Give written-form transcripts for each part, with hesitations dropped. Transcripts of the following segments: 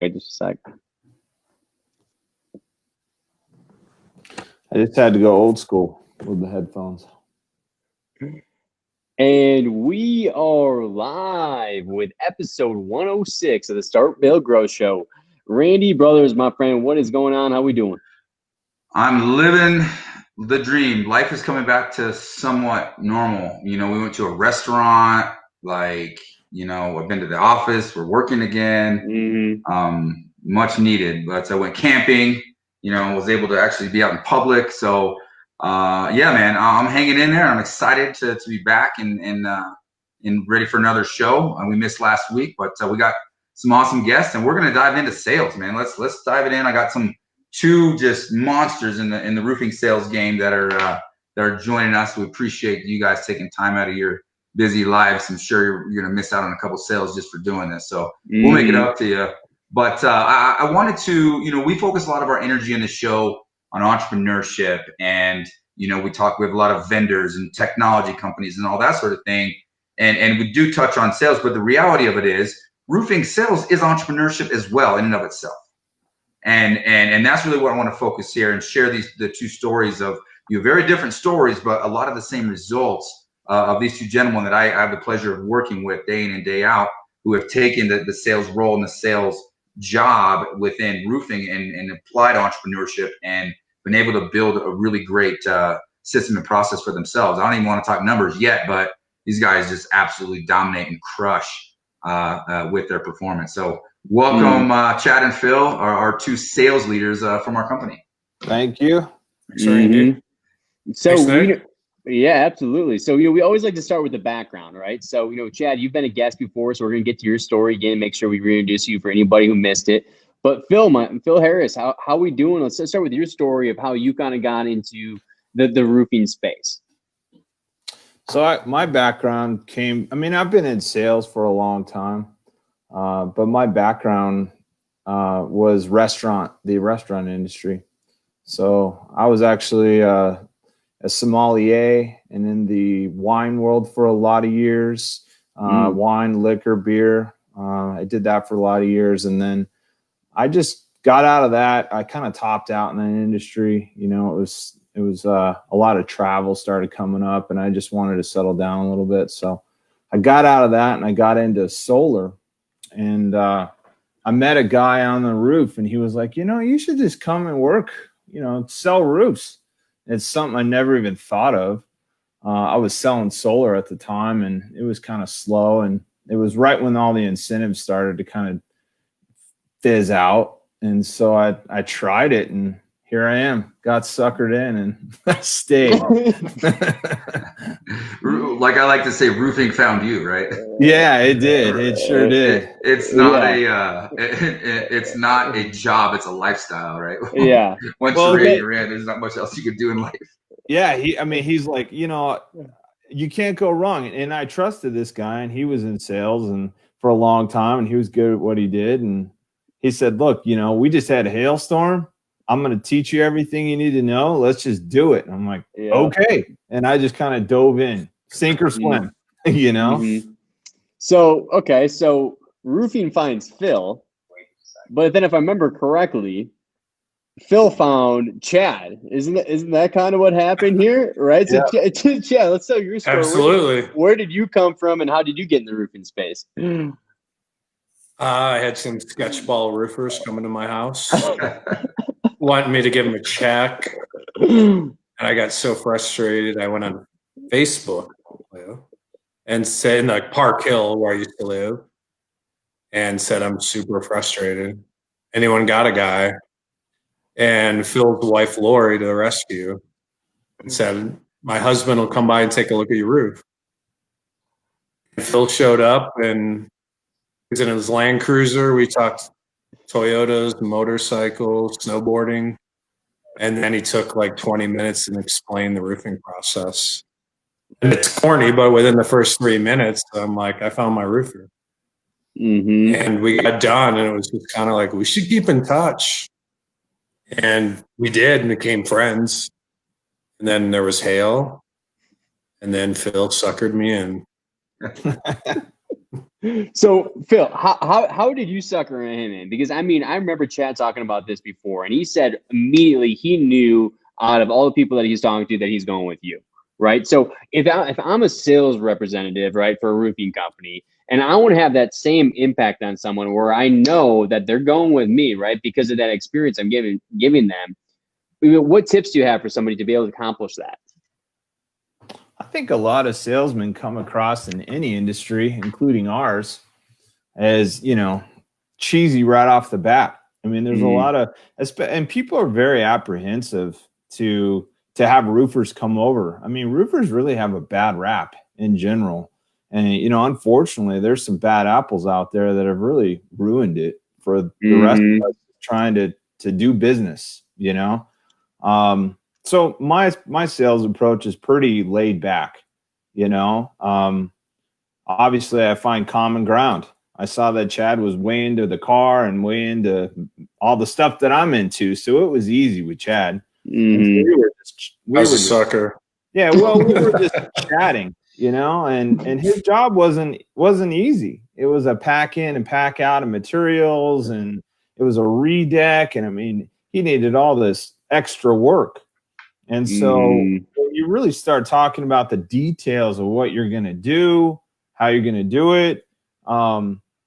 Wait just a sec. I just had to go old school with the headphones. And we are live with episode 106 of the Start Build Grow Show. Randy Brothers, my friend, what is going on? How we doing? I'm living the dream. Life is coming back to somewhat normal. You know, we went to a restaurant, I've been to the office, we're working again. Much needed. But I went camping, was able to actually be out in public. So yeah, man, I'm hanging in there. I'm excited to be back and ready for another show. We missed last week, but we got some awesome guests, and we're gonna dive into sales, man. Let's dive it in. I got two just monsters in the roofing sales game that are joining us. We appreciate you guys taking time out of your busy lives. I'm sure you're gonna miss out on a couple sales just for doing this. So we'll make it up to you. But I wanted to, we focus a lot of our energy in the show on entrepreneurship, and we have a lot of vendors and technology companies and all that sort of thing, and we do touch on sales. But the reality of it is, roofing sales is entrepreneurship as well in and of itself. And that's really what I want to focus here and share the two stories of very different stories, but a lot of the same results of these two gentlemen that I have the pleasure of working with day in and day out, who have taken the sales role and the sales job within roofing and applied entrepreneurship and been able to build a really great system and process for themselves. I don't even want to talk numbers yet, but these guys just absolutely dominate and crush with their performance. So welcome, Chad and Phil, our two sales leaders from our company. Thank you. So, yeah, absolutely. So, we always like to start with the background, right? So, Chad, you've been a guest before, so we're going to get to your story again, make sure we reintroduce you for anybody who missed it. But Phil Harris, how we doing? Let's start with your story of how you kind of got into the roofing space. So my background I've been in sales for a long time, but my background was the restaurant industry. So I was actually a sommelier and in the wine world for a lot of years, wine, liquor, beer. I did that for a lot of years. And then I just got out of that. I kind of topped out in that industry. It was a lot of travel started coming up, and I just wanted to settle down a little bit. So I got out of that and I got into solar, and I met a guy on the roof, and he was like, you should just come and work, sell roofs. It's something I never even thought of. I was selling solar at the time, and it was kind of slow, and it was right when all the incentives started to kind of fizz out. And so I tried it, and here I am, got suckered in, and I stayed. Like I like to say, roofing found you, right? Yeah, it did. It sure did. It's not it's not a job. It's a lifestyle, right? Yeah. Once you're in, there's not much else you can do in life. Yeah. He's like, you can't go wrong. And I trusted this guy, and he was in sales and for a long time, and he was good at what he did. And he said, look, we just had a hailstorm. I'm going to teach you everything you need to know. Let's just do it. And I'm like, okay. And I just kind of dove in, sink or swim, So roofing finds Phil, but then if I remember correctly, Phil found Chad. Isn't that kind of what happened here? Right. Yeah. So Chad, let's tell your story. Absolutely. Where did you come from, and how did you get in the roofing space? I had some sketchball roofers coming to my house, wanting me to give them a check. And I got so frustrated, I went on Facebook and said, in Park Hill, where I used to live, and said, I'm super frustrated. Anyone got a guy? And Phil's wife, Lori, to the rescue, and said, my husband will come by and take a look at your roof. And Phil showed up, and he was in his Land Cruiser. We talked Toyotas, motorcycles, snowboarding. And then he took 20 minutes and explained the roofing process. And it's corny, but within the first 3 minutes, I'm like, I found my roofer. And we got done, and it was just kind of we should keep in touch. And we did, and became friends. And then there was hail. And then Phil suckered me in. So Phil, how did you sucker him in? Because I mean, I remember Chad talking about this before, and he said immediately he knew out of all the people that he's talking to that he's going with you, right? So if I'm a sales representative, right, for a roofing company, and I want to have that same impact on someone where I know that they're going with me, right, because of that experience I'm giving them, what tips do you have for somebody to be able to accomplish that? I think a lot of salesmen come across in any industry, including ours, as, cheesy right off the bat. I mean, there's a lot of, and people are very apprehensive to have roofers come over. I mean, roofers really have a bad rap in general. And, unfortunately, there's some bad apples out there that have really ruined it for the rest of us trying to do business, So my sales approach is pretty laid back, Obviously, I find common ground. I saw that Chad was way into the car and way into all the stuff that I'm into, so it was easy with Chad. Mm-hmm. I was a sucker. Yeah, well, we were just chatting, and his job wasn't easy. It was a pack in and pack out of materials, and it was a redeck, and I mean, he needed all this extra work. And so when you really start talking about the details of what you're going to do, how you're going to do it,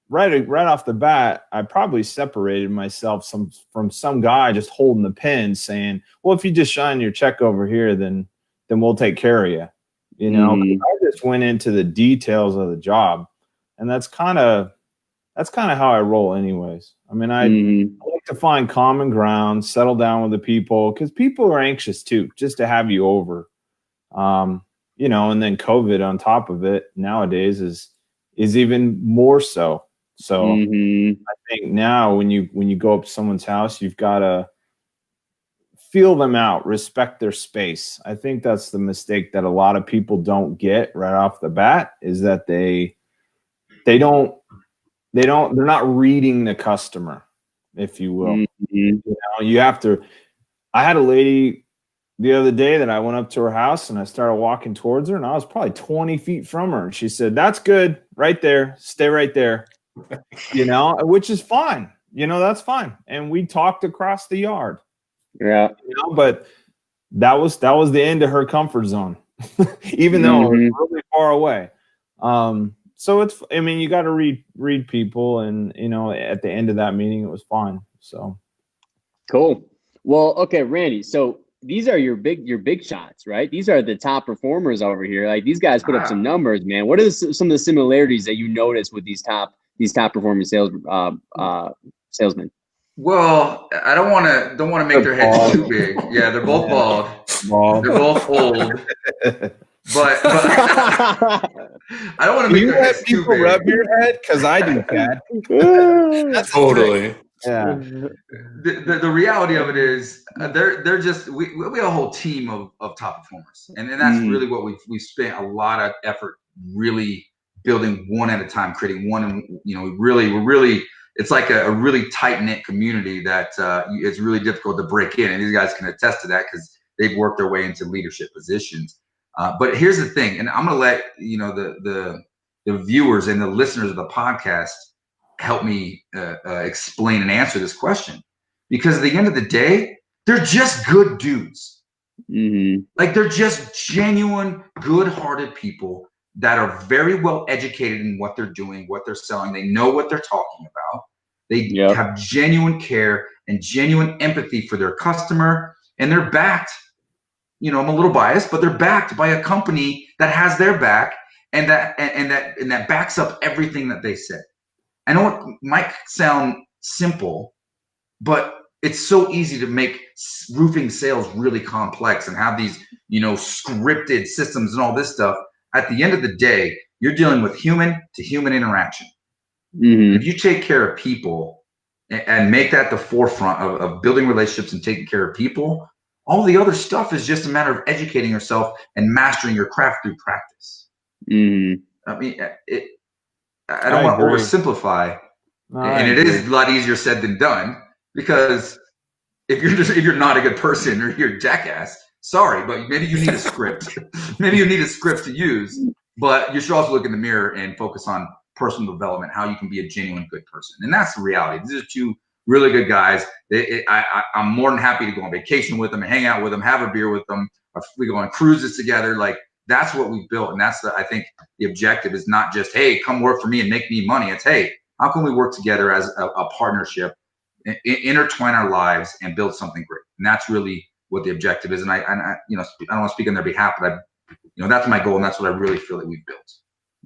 right off the bat, I probably separated myself from some guy just holding the pen saying, well, if you just shine your check over here, then we'll take care of you. I just went into the details of the job, and that's kind of how I roll anyways. I mean, I like to find common ground, settle down with the people, because people are anxious too, just to have you over. And then COVID on top of it nowadays is even more so. So I think now when you go up to someone's house, you've got to feel them out, respect their space. I think that's the mistake that a lot of people don't get right off the bat, is that they're not reading the customer, if you will. You have to. I had a lady the other day that I went up to her house and I started walking towards her, and I was probably 20 feet from her. And she said, "That's good right there. Stay right there." Which is fine. That's fine. And we talked across the yard. Yeah. But that was the end of her comfort zone, even though it was really far away. So you got to read people, and at the end of that meeting, it was fine. So cool. Well, okay, Randy. So these are your big shots, right? These are the top performers over here. Like, these guys put up some numbers, man. What are some of the similarities that you notice with these top performing salesmen? Well, I don't want to make their heads too big. Yeah, they're both bald. They're both old. But I don't want to make their heads too big. Rub your head, because I do, Chad. That's totally. Yeah. The reality of it is they're just we have a whole team of top performers, and that's really what we've spent a lot of effort really building one at a time, creating one, and we're really it's like a really tight-knit community that it's really difficult to break in, and these guys can attest to that because they've worked their way into leadership positions. But here's the thing, and I'm going to let the viewers and the listeners of the podcast help me explain and answer this question, because at the end of the day, they're just good dudes. Like, they're just genuine, good-hearted people that are very well educated in what they're doing, what they're selling. They know what they're talking about. They have genuine care and genuine empathy for their customer, and they're backed. I'm a little biased, but they're backed by a company that has their back, and that backs up everything that they say. I know it might sound simple, but it's so easy to make roofing sales really complex and have these, scripted systems and all this stuff. At the end of the day, you're dealing with human to human interaction. If you take care of people and make that the forefront of building relationships and taking care of people, all the other stuff is just a matter of educating yourself and mastering your craft through practice. I mean, I don't want to oversimplify, and it is a lot easier said than done, because if you're not a good person, or you're a jackass, sorry, but maybe you need a script. Maybe you need a script to use, but you should also look in the mirror and focus on personal development, how you can be a genuine good person. And that's the reality. These are two really good guys. I'm more than happy to go on vacation with them and hang out with them, have a beer with them. We go on cruises together. Like, that's what we built. And that's I think the objective is not just, hey, come work for me and make me money. It's, hey, how can we work together as a partnership, intertwine our lives and build something great? And that's really what the objective is. And I I don't want to speak on their behalf, but that's my goal. And that's what I really feel that we've built.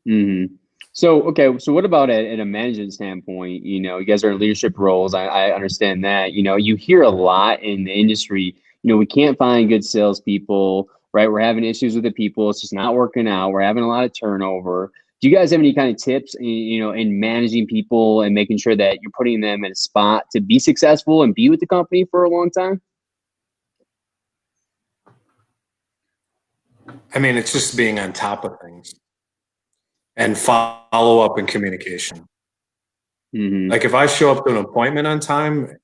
Mm-hmm. So, okay. So what about at a management standpoint? You guys are in leadership roles. I understand that. You hear a lot in the industry, we can't find good salespeople, right? We're having issues with the people. It's just not working out. We're having a lot of turnover. Do you guys have any kind of tips, in managing people and making sure that you're putting them in a spot to be successful and be with the company for a long time? I mean, it's just being on top of things and follow up and communication. Mm-hmm. Like, if I show up to an appointment on time,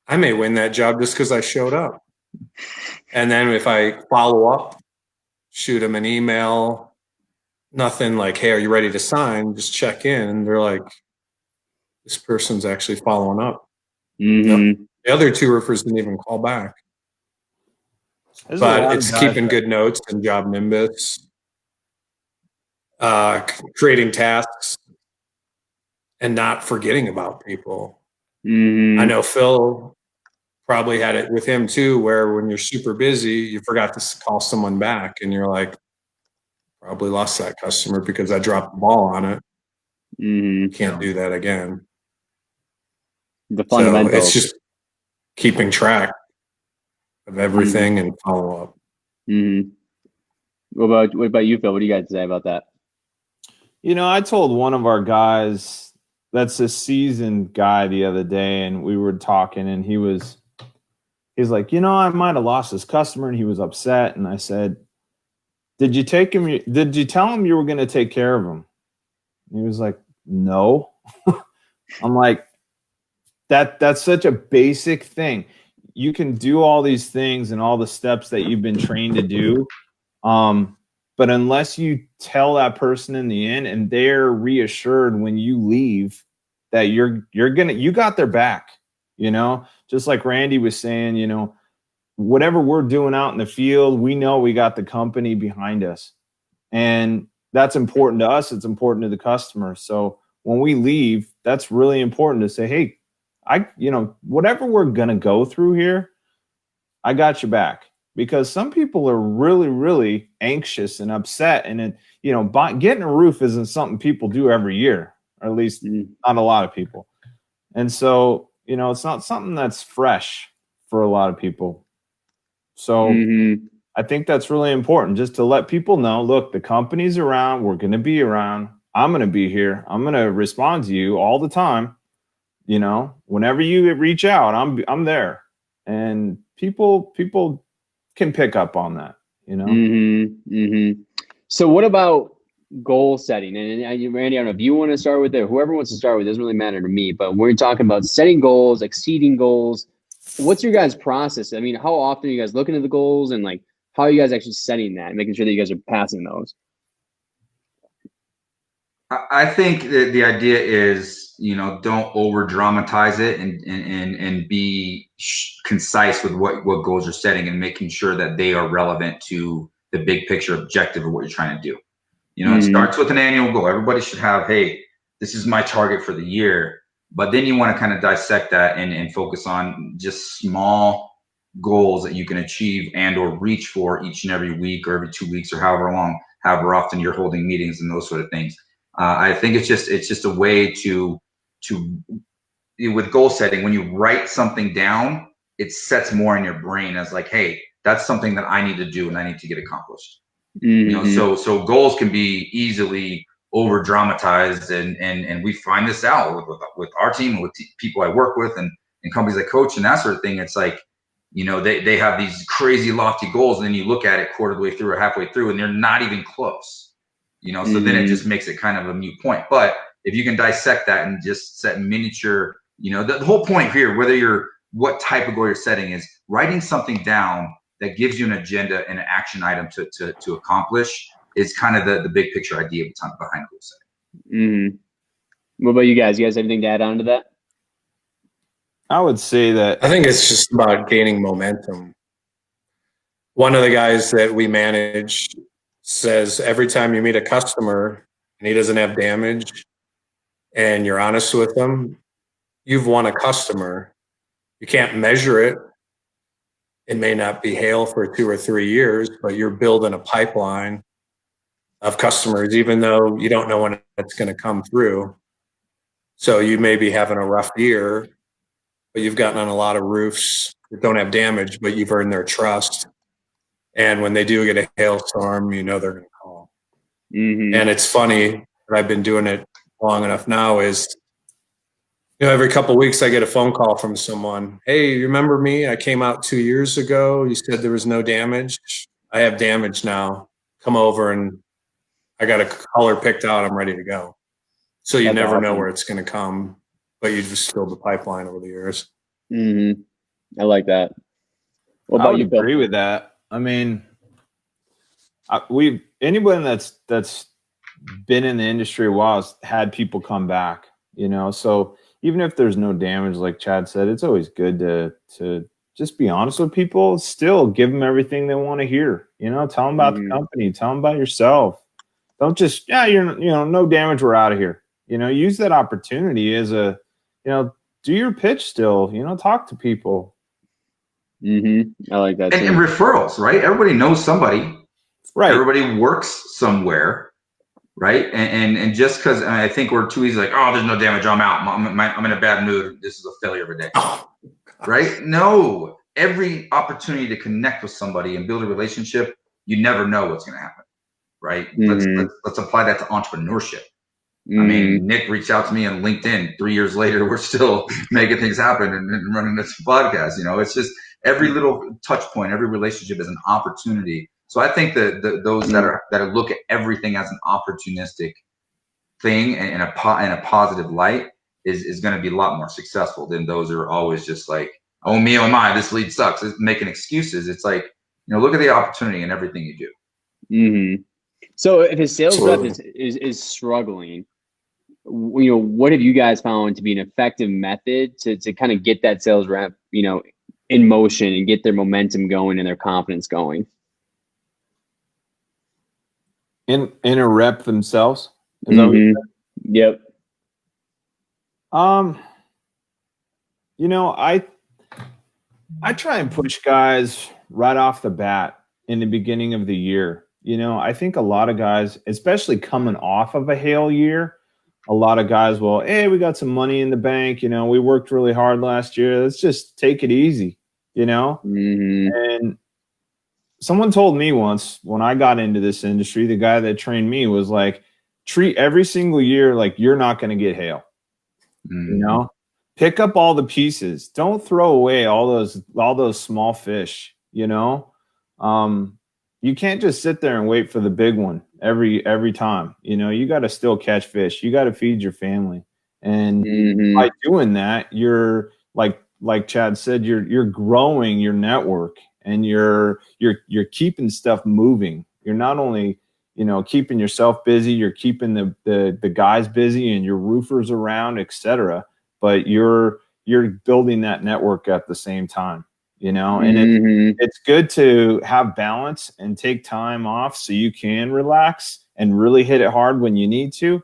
I may win that job just because I showed up. And then if I follow up, shoot them an email, nothing like, hey, are you ready to sign? Just check in. And they're like, this person's actually following up. Mm-hmm. The other two roofers didn't even call back. But it's keeping good notes and job nimbus, creating tasks, and not forgetting about people. Mm-hmm. I know Phil probably had it with him too, where when you're super busy, you forgot to call someone back, and you're like, probably lost that customer because I dropped the ball on it. Mm-hmm. Can't do that again. The fundamentals. So it's just keeping track of everything and follow up. Mm-hmm. What about you, Phil? What do you guys say about that? I told one of our guys that's a seasoned guy the other day, and we were talking, and he's like, I might have lost this customer, and he was upset. And I said, did you tell him you were going to take care of him? And he was like, no. I'm like, that's such a basic thing. You can do all these things and all the steps that you've been trained to do. But unless you tell that person in the end and they're reassured when you leave that you got their back, just like Randy was saying, whatever we're doing out in the field, we know we got the company behind us, and that's important to us. It's important to the customer. So when we leave, that's really important to say, hey, whatever we're going to go through here, I got your back. Because some people are really, really anxious and upset. And getting a roof isn't something people do every year, or at least not a lot of people. And so, it's not something that's fresh for a lot of people. So I think that's really important, just to let people know, look, the company's around. We're going to be around. I'm going to be here. I'm going to respond to you all the time. Whenever you reach out, I'm there. And people can pick up on that, So what about goal setting? And Randy, I don't know if you want to start with it, whoever wants to start with it, doesn't really matter to me, but we're talking about setting goals, exceeding goals. What's your guys' process? I mean, how often are you guys looking at the goals, and like, how are you guys actually setting that and making sure that you guys are passing those? I think that the idea is, don't over dramatize it and be concise with what goals you're setting and making sure that they are relevant to the big picture objective of what you're trying to do. It starts with an annual goal. Everybody should have, hey, this is my target for the year. But then you want to kind of dissect that and focus on just small goals that you can achieve and or reach for each and every week or every 2 weeks or however often you're holding meetings and those sort of things. I think it's just a way to with goal setting, when you write something down, it sets more in your brain as like, hey, that's something that I need to do and I need to get accomplished. So goals can be easily over dramatized, and we find this out with our team and with people I work with and companies I coach and that sort of thing. It's like, they have these crazy lofty goals, and then you look at it quarter of the way through or halfway through and they're not even close. So then it just makes it kind of a moot point. But if you can dissect that and just set miniature, the whole point here, what type of goal you're setting, is writing something down that gives you an agenda and an action item to accomplish, is kind of the big picture idea behind goal setting. Mm-hmm. What about you guys? You guys have anything to add on to that? I would say that I think it's just about gaining momentum. One of the guys that we manage says every time you meet a customer and he doesn't have damage and you're honest with him, you've won a customer. You can't measure it. It may not be hail for 2 or 3 years, but you're building a pipeline of customers, even though you don't know when it's going to come through. So you may be having a rough year, but you've gotten on a lot of roofs that don't have damage, but you've earned their trust. And when they do get a hailstorm, you know they're going to call. Mm-hmm. And it's funny that I've been doing it long enough now is, every couple of weeks I get a phone call from someone. Hey, you remember me? I came out 2 years ago. You said there was no damage. I have damage now. Come over and I got a color picked out. I'm ready to go. So you That's never know awesome. where it's going to come, but you just build the pipeline over the years. Mm-hmm. I like that. What I about would you, Phil? agree with that. I mean, anyone that's been in the industry a while has had people come back, so even if there's no damage, like Chad said, it's always good to just be honest with people. Still give them everything they want to hear. Tell them about the company, tell them about yourself. Don't just no damage, we're out of here. Use that opportunity as a do your pitch still. Talk to people. Mm-hmm. I like that too. And referrals, right? Everybody knows somebody. Right. Everybody works somewhere, right? And just because I think we're too easy, like, oh, there's no damage, I'm out. I'm in a bad mood. This is a failure of a day, right? No, every opportunity to connect with somebody and build a relationship, you never know what's going to happen, right? Let's apply that to entrepreneurship. I mean, Nick reached out to me on LinkedIn. 3 years later, we're still making things happen and running this podcast. It's just every little touch point, every relationship is an opportunity. So I think that those that look at everything as an opportunistic thing and in a positive light is going to be a lot more successful than those who are always just like, oh me, oh my, this lead sucks, it's making excuses. It's like, look at the opportunity in everything you do. Mm-hmm. So if a sales rep is struggling, what have you guys found to be an effective method to kind of get that sales rep, in motion and get their momentum going and their confidence going? In a rep themselves? Is that what you said? Yep. I try and push guys right off the bat in the beginning of the year. I think a lot of guys, especially coming off of a hail year, a lot of guys will, hey, we got some money in the bank. We worked really hard last year. Let's just take it easy, And someone told me once when I got into this industry, the guy that trained me was like, treat every single year like you're not going to get hail. Pick up all the pieces. Don't throw away all those small fish. You can't just sit there and wait for the big one every time. You got to still catch fish. You got to feed your family, and by doing that, you're like Chad said, you're growing your network, and you're keeping stuff moving. You're not only keeping yourself busy, you're keeping the guys busy and your roofers around, etc. But you're building that network at the same time. And it's good to have balance and take time off so you can relax and really hit it hard when you need to.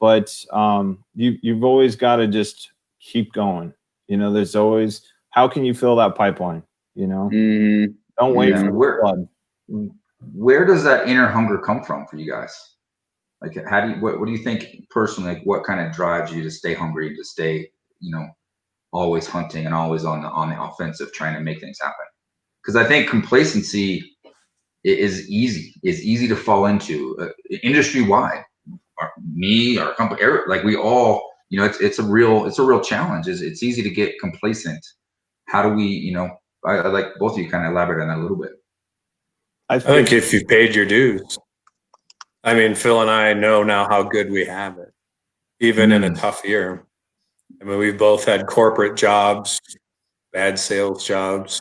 But you've always got to just keep going. There's always, how can you fill that pipeline? Don't wait for the flood. Where does that inner hunger come from for you guys? Like, what do you think personally? Like, what kind of drives you to stay hungry, to stay, always hunting and always on the offensive, trying to make things happen? Because I think complacency is easy to fall into, industry wide. Our company, like we all, it's a real challenge. It's easy to get complacent. How do we, I like both of you kind of elaborate on that a little bit. I think if you've paid your dues. I mean, Phil and I know now how good we have it, even in a tough year. I mean, we've both had corporate jobs, bad sales jobs,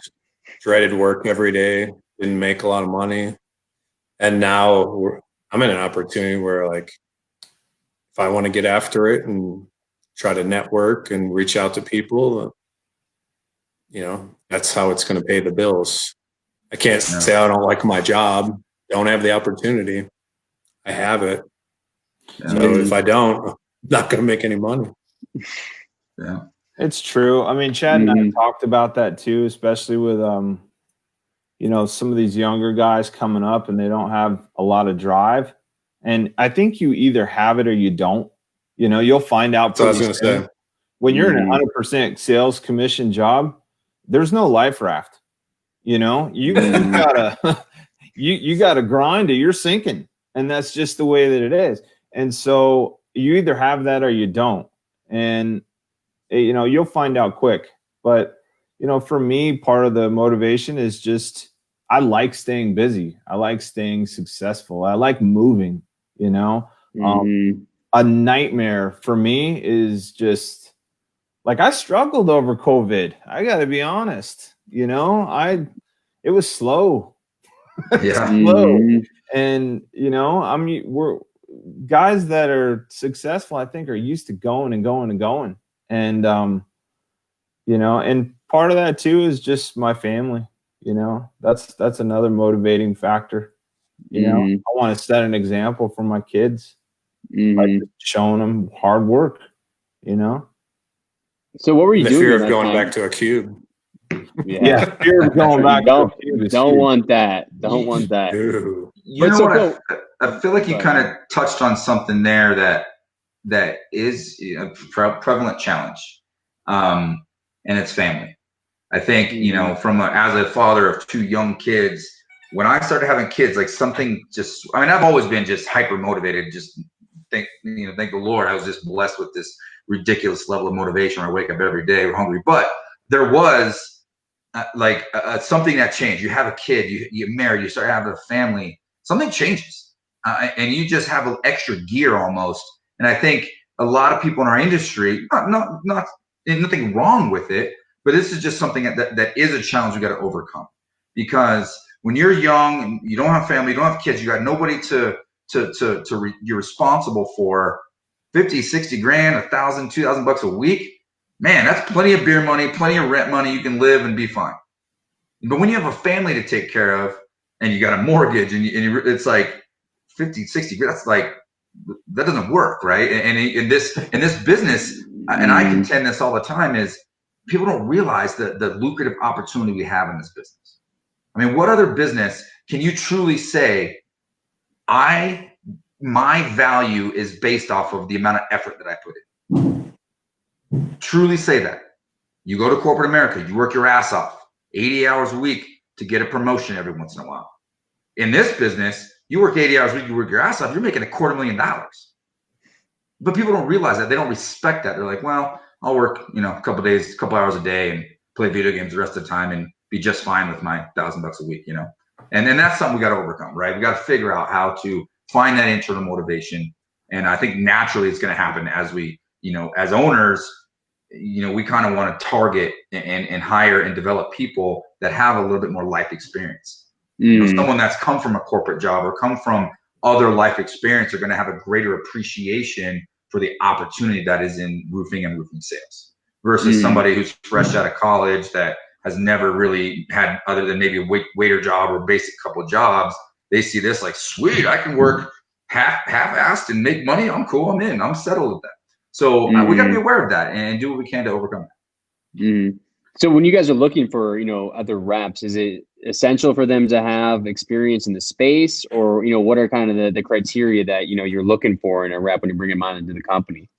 dreaded work every day, didn't make a lot of money. And now I'm in an opportunity where, like, if I want to get after it and try to network and reach out to people, that's how it's going to pay the bills. I can't say I don't like my job, don't have the opportunity. I have it. So if I don't, I'm not going to make any money. Yeah. It's true. I mean, Chad and I talked about that too, especially with, some of these younger guys coming up and they don't have a lot of drive. And I think you either have it or you don't. You'll find out. So I was going to say, when you're in a 100% sales commission job, there's no life raft. You gotta you gotta grind or you're sinking, and that's just the way that it is. And so you either have that or you don't, and you'll find out quick. But for me, part of the motivation is just I like staying busy. I like staying successful. I like moving. A nightmare for me is just like I struggled over COVID. I got to be honest. It was slow. Yeah. Slow. And we're guys that are successful, I think, are used to going and going and going. And and part of that too is just my family. That's another motivating factor. I want to set an example for my kids by just showing them hard work. So what were you doing? Fear of going back to a cube. Yeah, fear of going back. Don't want that. Don't want that. You know what? I feel like you kind of touched on something there that is a prevalent challenge, and it's family. I think as a father of 2 young kids, when I started having kids, like something just. I mean, I've always been just hyper motivated. Just thank the Lord, I was just blessed with this ridiculous level of motivation. Where I wake up every day hungry, but there was. Something that changed. You have a kid, you marry, you start having a family, something changes. And you just have an extra gear almost. And I think a lot of people in our industry, nothing wrong with it, but this is just something that is a challenge we got to overcome. Because when you're young and you don't have family, you don't have kids, you got nobody you're responsible for 50, 60 grand, $1,000, $2,000 a week. Man, that's plenty of beer money, plenty of rent money. You can live and be fine. But when you have a family to take care of and you got a mortgage and it's like 50, 60, that's like, that doesn't work, right? And in this business, and I contend this all the time, is people don't realize the lucrative opportunity we have in this business. I mean, what other business can you truly say, my value is based off of the amount of effort that I put in? Truly say that. You go to corporate America, you work your ass off 80 hours a week to get a promotion every once in a while. In this business, you work 80 hours a week, you work your ass off, you're making $250,000. But people don't realize that. They don't respect that. They're like, well, I'll work, a couple hours a day and play video games the rest of the time and be just fine with my $1,000 a week, And then that's something we got to overcome, right? We got to figure out how to find that internal motivation. And I think naturally it's going to happen as we, as owners, we kind of want to target and hire and develop people that have a little bit more life experience. Someone that's come from a corporate job or come from other life experience are going to have a greater appreciation for the opportunity that is in roofing and roofing sales versus somebody who's fresh out of college that has never really had, other than maybe a waiter job or basic couple of jobs. They see this like, sweet, I can work half-assed and make money. I'm cool. I'm in. I'm settled with that. So we got to be aware of that and do what we can to overcome it. So when you guys are looking for, other reps, is it essential for them to have experience in the space, or, what are kind of the criteria that, you're looking for in a rep when you bring them on into the company?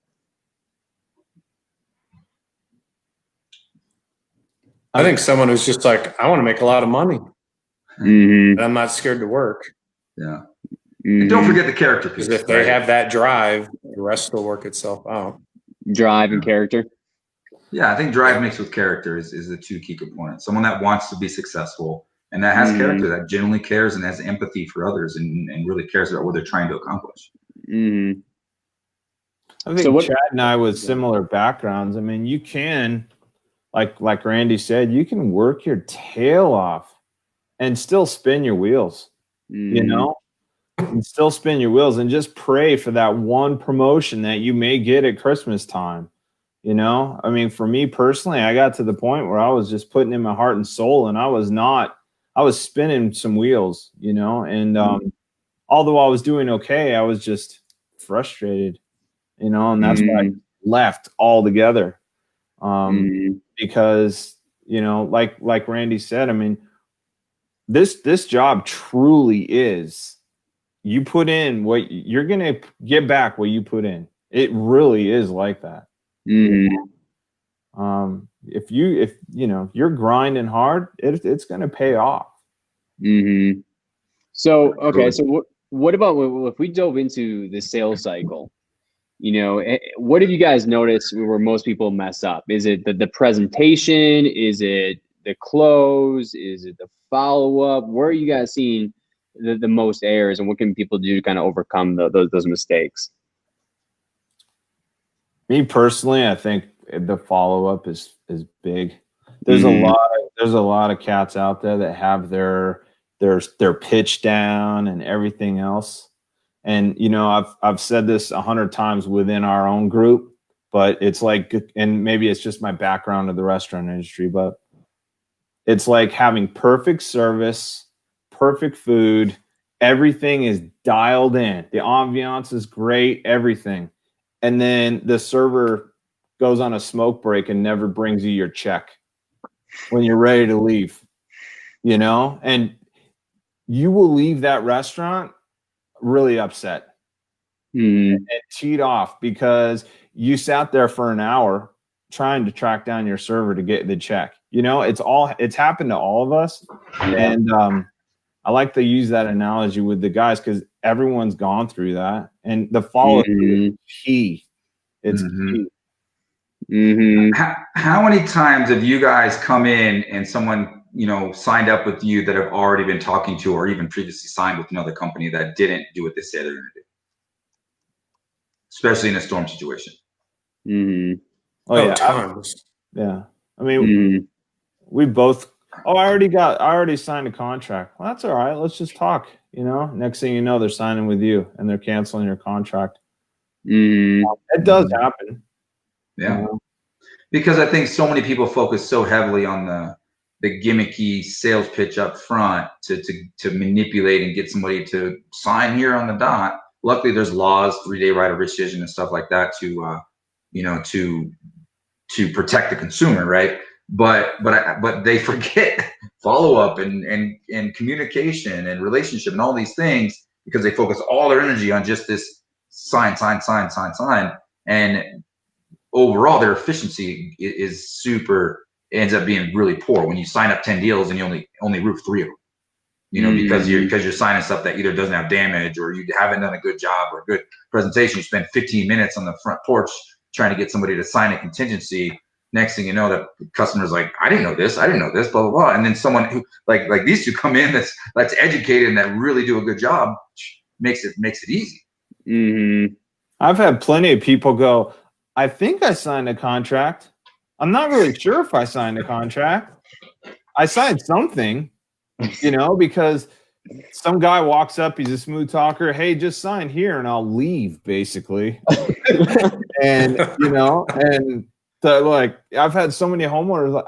I think someone who's just like, I want to make a lot of money. And I'm not scared to work. Yeah. And don't forget the character piece. Because if they have that drive, the rest will work itself out. Drive and character. Yeah, I think drive mixed with character is the 2 key components. Someone that wants to be successful and that has character, that genuinely cares and has empathy for others and really cares about what they're trying to accomplish. I think Chad and I with similar backgrounds. I mean, you can, like Randy said, you can work your tail off and still spin your wheels, and still spin your wheels and just pray for that one promotion that you may get at Christmas time. You know, I mean, for me personally, I got to the point where I was just putting in my heart and soul, and I was spinning some wheels, you know, and although I was doing okay, I was just frustrated, you know, and that's why I left altogether. Because, you know, like Randy said, I mean, this job truly is, you put in what you're going to get back, what you put in. It really is like that. If you know, you're grinding hard, it's going to pay off. So, okay. So what about if we dove into the sales cycle? You know, what have you guys noticed where most people mess up? Is it the presentation? Is it the close? Is it the follow-up? Where are you guys seeing the most errors, and what can people do to kind of overcome those mistakes? Me personally, I think the follow-up is big. There's a lot of cats out there that have their pitch down and everything else. And, you know, I've said this 100 times within our own group, but it's like, and maybe it's just my background of the restaurant industry, but it's like having perfect service, perfect food. Everything is dialed in. The ambiance is great, everything. And then the server goes on a smoke break and never brings you your check when you're ready to leave, you know, and you will leave that restaurant really upset and teed off because you sat there for an hour trying to track down your server to get the check. You know, it's happened to all of us. And I like to use that analogy with the guys because everyone's gone through that, and the follow-up is key. It's key. How many times have you guys come in and someone, you know, signed up with you that have already been talking to or even previously signed with another company that didn't do what they said they're going to do, especially in a storm situation? Tons. I mean, we both. Oh, I already signed a contract. Well, that's all right. Let's just talk. You know, next thing you know, they're signing with you and they're canceling your contract. It does happen. Yeah. Because I think so many people focus so heavily on the gimmicky sales pitch up front to manipulate and get somebody to sign here on the dot. Luckily, there's laws, 3-day right of rescission and stuff like that to, you know, to protect the consumer, right? But they forget follow up and communication and relationship and all these things because they focus all their energy on just this sign. And overall, their efficiency is ends up being really poor when you sign up 10 deals and you only roof 3 of them. You know, because you're signing stuff that either doesn't have damage or you haven't done a good job or a good presentation. You spend 15 minutes on the front porch trying to get somebody to sign a contingency. Next thing you know, that the customer's like, I didn't know this, blah, blah, blah. And then someone who like these two come in that's educated and that really do a good job makes it easy. I've had plenty of people go, I think I signed a contract. I'm not really sure if I signed a contract. I signed something, you know, because some guy walks up, he's a smooth talker. Hey, just sign here and I'll leave, basically. And, you know, and like I've had so many homeowners,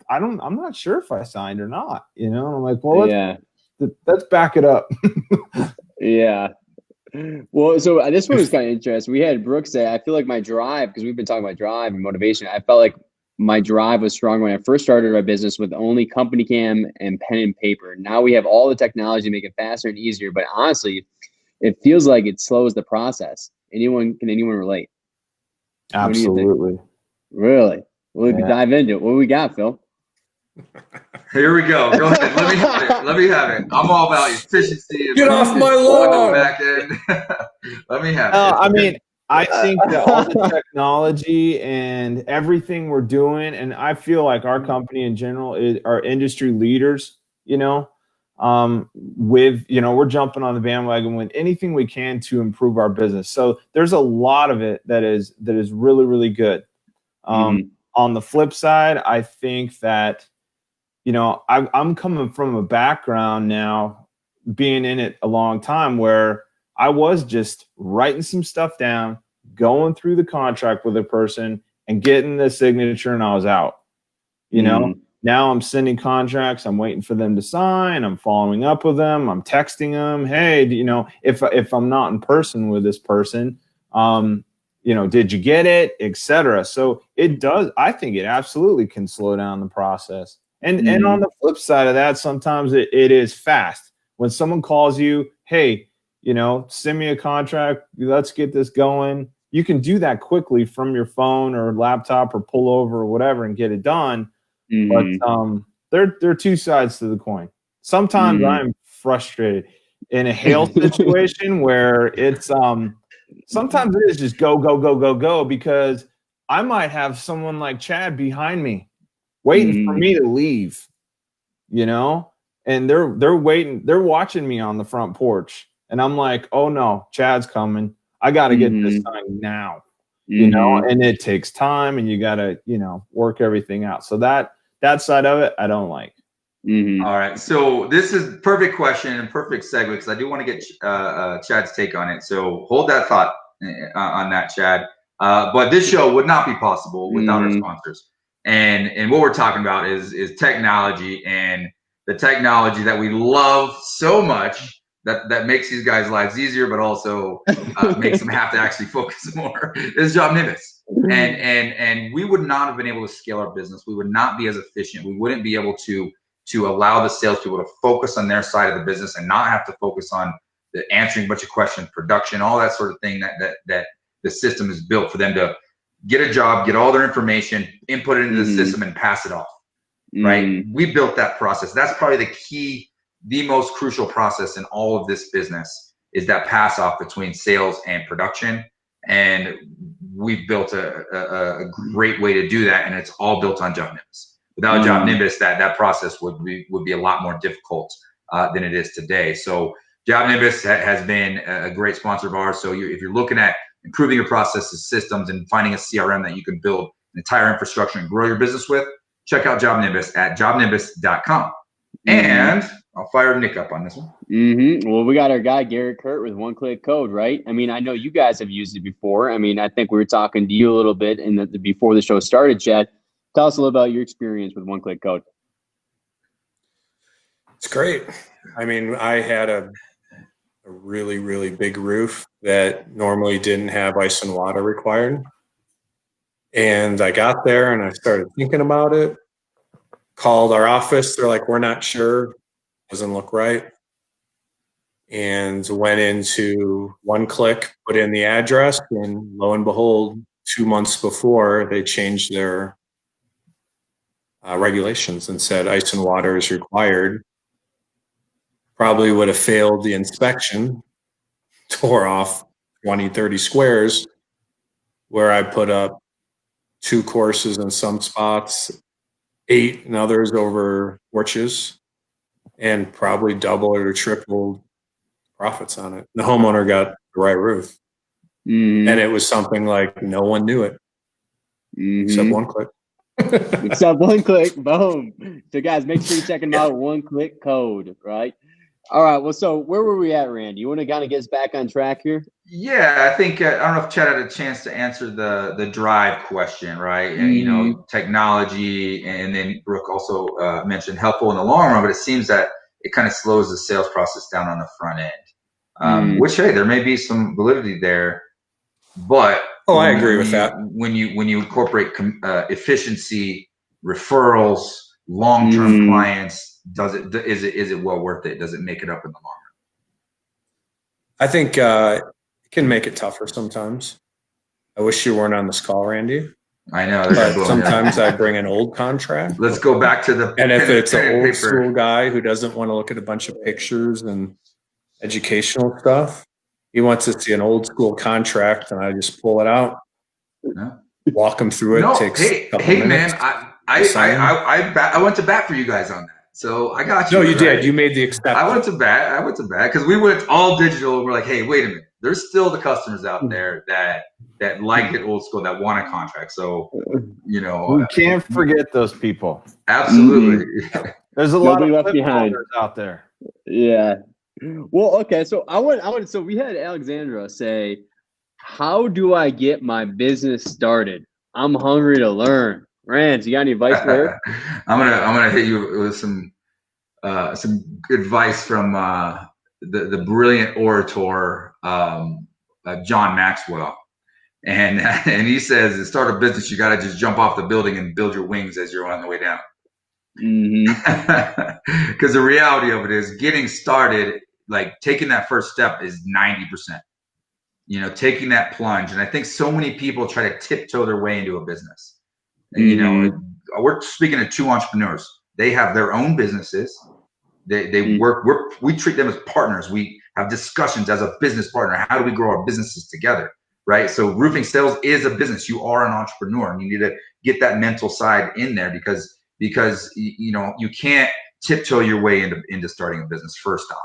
I'm not sure if I signed or not, you know. And I'm like, well, let's back it up. Well, so this one was kind of interesting. We had Brooks say, I feel like my drive, because we've been talking about drive and motivation. I felt like my drive was strong when I first started our business with only company cam and pen and paper. Now we have all the technology to make it faster and easier. But honestly, it feels like it slows the process. Can anyone relate? Absolutely. Really? Well, we can dive into it. What do we got, Phil? Here we go. Go ahead. Let me have it. I'm all about efficiency. Get off my lawn. Back end. Let me have it. I mean, I think that all the technology and everything we're doing, and I feel like our company in general are industry leaders, you know, with, you know, we're jumping on the bandwagon with anything we can to improve our business. So there's a lot of it that is really, really good. On the flip side, I think that, you know, I'm coming from a background now being in it a long time where I was just writing some stuff down, going through the contract with a person and getting the signature, and I was out. You know, now I'm sending contracts. I'm waiting for them to sign. I'm following up with them. I'm texting them. Hey, you know, if I'm not in person with this person, you know, did you get it, etc. So it does. I think it absolutely can slow down the process. And on the flip side of that, sometimes it is fast. When someone calls you, hey, you know, send me a contract. Let's get this going. You can do that quickly from your phone or laptop or pull over or whatever and get it done. But there are two sides to the coin. Sometimes I'm frustrated in a hail situation where it's sometimes it is just go, go, go, go, go, because I might have someone like Chad behind me waiting for me to leave, you know, and they're waiting, they're watching me on the front porch. And I'm like, oh no, Chad's coming. I got to get this done now, you know, and it takes time and you got to, you know, work everything out. So that side of it, I don't like. All right. So this is perfect question and perfect segue, because I do want to get Chad's take on it. So hold that thought on that, Chad. But this show would not be possible without our sponsors. And what we're talking about is technology, and the technology that we love so much that makes these guys' lives easier, but also makes them have to actually focus more, is Job Nimbus. And we would not have been able to scale our business. We would not be as efficient. We wouldn't be able to allow the salespeople to focus on their side of the business and not have to focus on the answering a bunch of questions, production, all that sort of thing that the system is built for them to get a job, get all their information, input it into the system, and pass it off. Right? We built that process. That's probably the key, the most crucial process in all of this business, is that pass off between sales and production. And we've built a great way to do that, and it's all built on Job Nimbus. Without Job Nimbus, that process would be a lot more difficult than it is today. So Job Nimbus has been a great sponsor of ours. So if you're looking at improving your processes, systems, and finding a CRM that you can build an entire infrastructure and grow your business with, check out Job Nimbus at jobnimbus.com. And I'll fire Nick up on this one. Well, we got our guy Garrett Kurt with OneClick Code, right? I mean, I know you guys have used it before. I mean, I think we were talking to you a little bit before the show started, Chad. Tell us a little about your experience with OneClick Code. It's great. I mean, I had a really, really big roof that normally didn't have ice and water required. And I got there and I started thinking about it, called our office. They're like, we're not sure. Doesn't look right. And went into OneClick, put in the address, and lo and behold, 2 months before, they changed their regulations and said ice and water is required. Probably would have failed the inspection, tore off 20, 30 squares where I put up 2 courses in some spots, 8 in others over porches, and probably double or triple profits on it. The homeowner got the right roof. And it was something like no one knew it except OneClick. Except OneClick, boom. So guys, make sure you check them out. OneClick Code, right? All right. Well, so where were we at, Randy? You want to kind of get us back on track here? Yeah, I think I don't know if Chad had a chance to answer the drive question, right? And you know, technology, and then Brooke also mentioned helpful in the long run, but it seems that it kind of slows the sales process down on the front end. Which, hey, there may be some validity there, but I agree with that. When you incorporate efficiency, referrals, long-term clients, is it well worth it? Does it make it up in the long run? I think it can make it tougher sometimes. I wish you weren't on this call, Randy. I know. But sometimes I bring an old contract. Let's go back to the and if it's an old school guy who doesn't want to look at a bunch of pictures and educational stuff, he wants to see an old school contract, and I just pull it out, walk him through it. Takes a couple minutes. Man, I went to bat for you guys on that. So I got you. No, you did. You made the exception. I went to bat because we went all digital. We're like, hey, wait a minute. There's still the customers out there that like it old school, that want a contract. So, you know, we can't forget those people. Absolutely. There's a lot of left behind out there. Yeah. Well, okay. So so we had Alexandra say, how do I get my business started? I'm hungry to learn. Rand, you got any advice for her? I'm gonna hit you with some advice from the brilliant orator John Maxwell, and and he says to start a business, you got to just jump off the building and build your wings as you're on the way down. Because the reality of it is, getting started, like taking that first step, is 90%. You know, taking that plunge, and I think so many people try to tiptoe their way into a business. And you know, we're speaking to two entrepreneurs. They have their own businesses. They work. We treat them as partners. We have discussions as a business partner. How do we grow our businesses together? Right. So roofing sales is a business. You are an entrepreneur, and you need to get that mental side in there because you know, you can't tiptoe your way into starting a business. First off,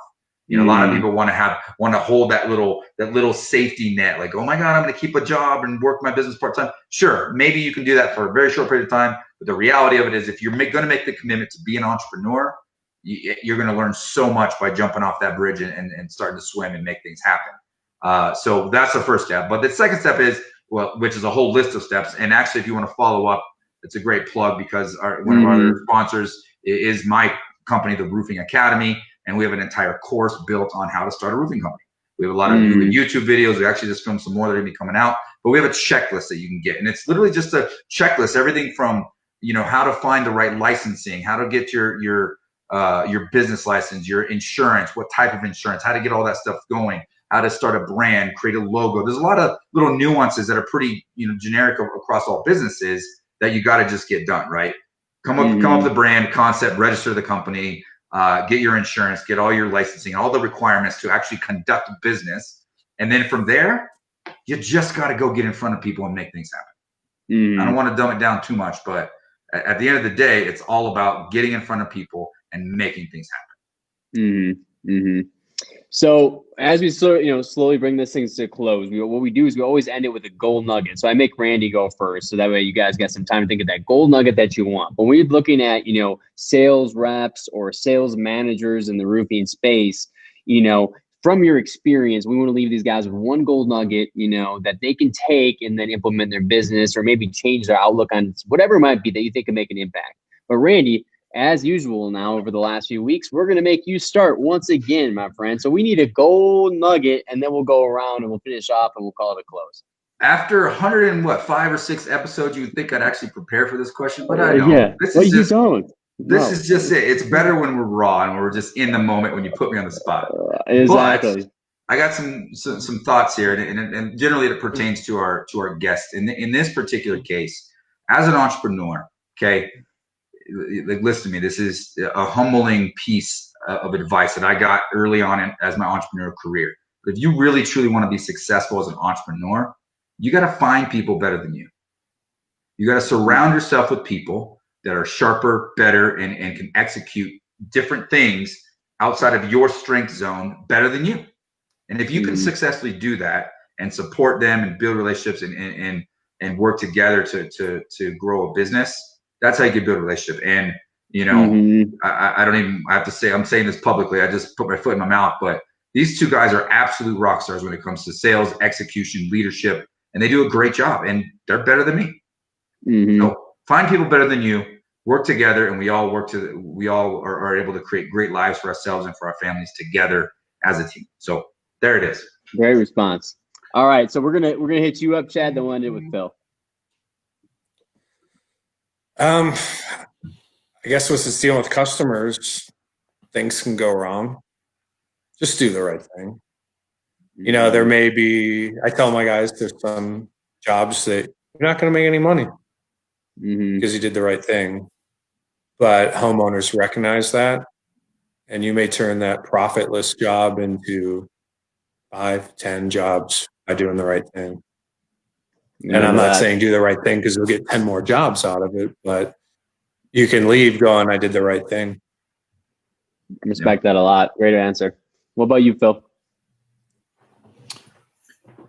you know, a lot of people want to hold that little safety net, like, oh my God, I'm going to keep a job and work my business part time. Sure, maybe you can do that for a very short period of time, but the reality of it is, if you're going to make the commitment to be an entrepreneur, you're going to learn so much by jumping off that bridge and starting to swim and make things happen. So that's the first step. But the second step is, well, which is a whole list of steps. And actually, if you want to follow up, it's a great plug, because one of our other sponsors is my company, the Roofing Academy, and we have an entire course built on how to start a roofing company. We have a lot of YouTube videos. We actually just filmed some more that are going to be coming out, but we have a checklist that you can get, and it's literally just a checklist. Everything from, you know, how to find the right licensing, how to get your business license, your insurance, what type of insurance, how to get all that stuff going, how to start a brand, create a logo. There's a lot of little nuances that are pretty, you know, generic across all businesses that you got to just get done, right? Come up with the brand concept, register the company, get your insurance, get all your licensing, all the requirements to actually conduct business. And then from there, you just got to go get in front of people and make things happen. I don't want to dumb it down too much, but at the end of the day, it's all about getting in front of people and making things happen. So as we slowly bring this thing to a close, what we do is we always end it with a gold nugget. So I make Randy go first, so that way you guys got some time to think of that gold nugget that you want. But when you're looking at, you know, sales reps or sales managers in the roofing space, you know, from your experience, we want to leave these guys with one gold nugget, you know, that they can take and then implement their business, or maybe change their outlook on whatever it might be that you think can make an impact. But Randy, as usual now over the last few weeks, we're going to make you start once again, my friend. So we need a gold nugget, and then we'll go around and we'll finish off and we'll call it a close. After 5 or 6 episodes, you would think I'd actually prepare for this question, but I don't. Yeah. You don't. This is just it. It's better when we're raw and we're just in the moment when you put me on the spot. Exactly. But I got some thoughts here, and generally it pertains to our guest. In this particular case, as an entrepreneur, okay, like, listen to me. This is a humbling piece of advice that I got early on as my entrepreneurial career. But if you really truly want to be successful as an entrepreneur, you got to find people better than you. You got to surround yourself with people that are sharper, better, and can execute different things outside of your strength zone better than you. And if you can successfully do that and support them and build relationships and work together to grow a business, that's how you can build a relationship. And, you know, I have to say, I'm saying this publicly, I just put my foot in my mouth, but these two guys are absolute rock stars when it comes to sales, execution, leadership, and they do a great job, and they're better than me. So find people better than you, work together, and we all are able to create great lives for ourselves and for our families together as a team. So there it is. Great response. All right. So we're gonna hit you up, Chad, then we'll end it with Phil. I guess with this dealing with customers, things can go wrong. Just do the right thing. You know, there may be, I tell my guys, there's some jobs that you're not going to make any money because you did the right thing. But homeowners recognize that, and you may turn that profitless job into 5, 10 jobs by doing the right thing. And I'm not saying do the right thing because you'll get 10 more jobs out of it, but you can leave going, I did the right thing. I respect that a lot. Great answer. What about you, Phil?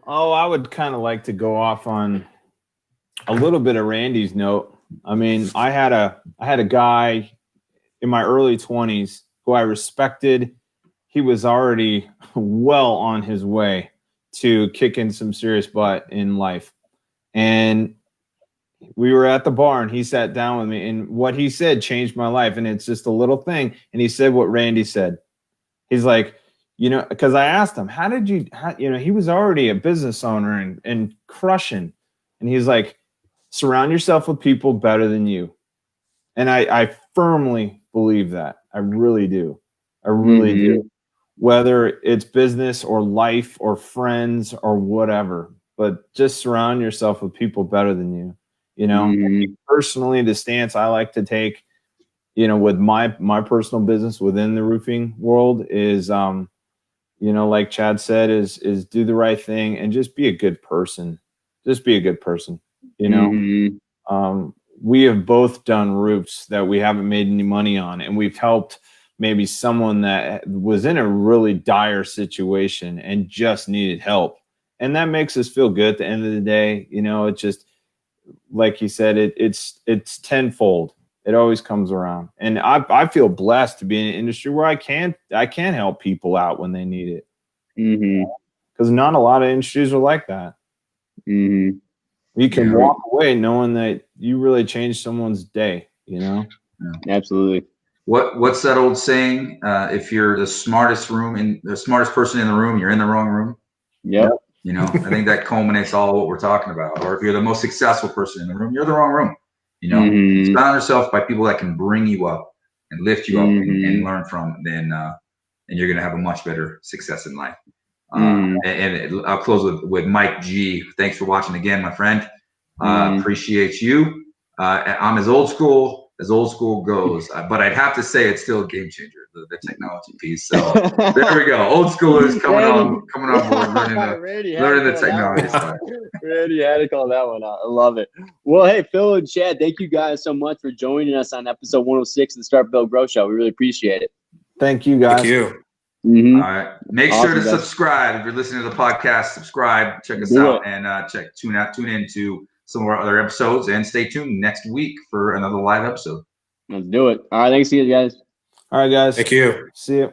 Oh, I would kind of like to go off on a little bit of Randy's note. I mean, I had a guy in my early 20s who I respected. he was already well on his way to kicking some serious butt in life. And we were at the bar and he sat down with me, and what he said changed my life. And it's just a little thing. And he said what Randy said. He's like, because I asked him, how did you, he was already a business owner and crushing. And he's like, surround yourself with people better than you. And I firmly believe that. I really do. I really do. Whether it's business or life or friends or whatever, but just surround yourself with people better than you. Personally, the stance I like to take, with my personal business within the roofing world is, like Chad said, is do the right thing and just be a good person. Just be a good person. We have both done roofs that we haven't made any money on, and we've helped maybe someone that was in a really dire situation and just needed help. And that makes us feel good at the end of the day. It's just, like you said, it's tenfold. It always comes around. And I feel blessed to be in an industry where I can help people out when they need it. Because not a lot of industries are like that. You can walk away knowing that you really changed someone's day, Absolutely. What's that old saying? If you're the smartest person in the room, you're in the wrong room. Yep. I think that culminates all what we're talking about. Or if you're the most successful person in the room, you're in the wrong room. Surround yourself by people that can bring you up and lift you up and learn from. Then you're going to have a much better success in life. I'll close with Mike G. Thanks for watching again, my friend. Appreciate you. I'm as old school goes, but I'd have to say it's still a game changer, the technology piece. So there we go. Old schoolers coming on board, learning the technology stuff. Randy had to call that one out. I love it. Well, hey, Phil and Chad, thank you guys so much for joining us on episode 106 of the Start Build Grow Show. We really appreciate it. Thank you, guys. Thank you. All right. Make sure to subscribe. If you're listening to the podcast, subscribe, check us out, and tune in to some of our other episodes, and stay tuned next week for another live episode. Let's do it. All right. Thanks to you guys. All right, guys. Thank you. See you.